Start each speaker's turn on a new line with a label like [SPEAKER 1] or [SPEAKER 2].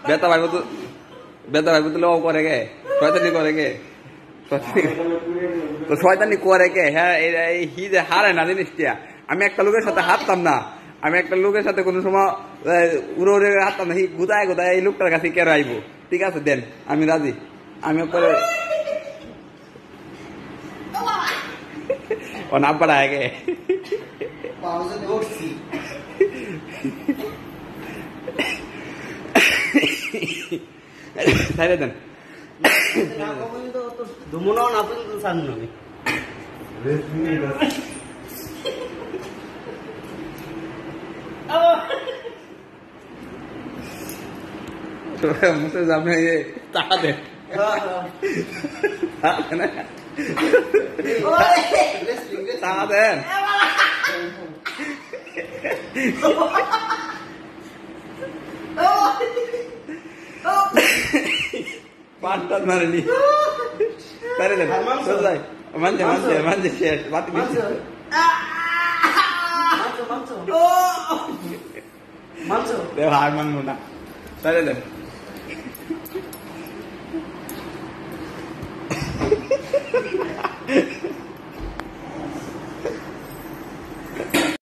[SPEAKER 1] বেতা ভাইব তো লো করে গে শয়তানি করে গে তো শয়তানি করে কে হ্যাঁ হি যে হারে না জিনিসটা আমি একটা লোকের সাথে হারতাম না আমি একটা লোকের সাথে কোনো সময় উড়ে উড়ে হারতাম না গুদায় গুদায় এই লোকটার কাছে কে আইবো ঠিক আছে দেন আমি রাজি আমি করে ও না পড়া আগে সাইরে দেন
[SPEAKER 2] দুমুনো না পর্যন্ত সামনে আমি
[SPEAKER 1] মুখের সামনে টাকা দেন টাকা দেন পাঁচটা মারেনি পারে দেন মানছে মানছে মানছে শেষ বাতি হার মানবো না পারে দেন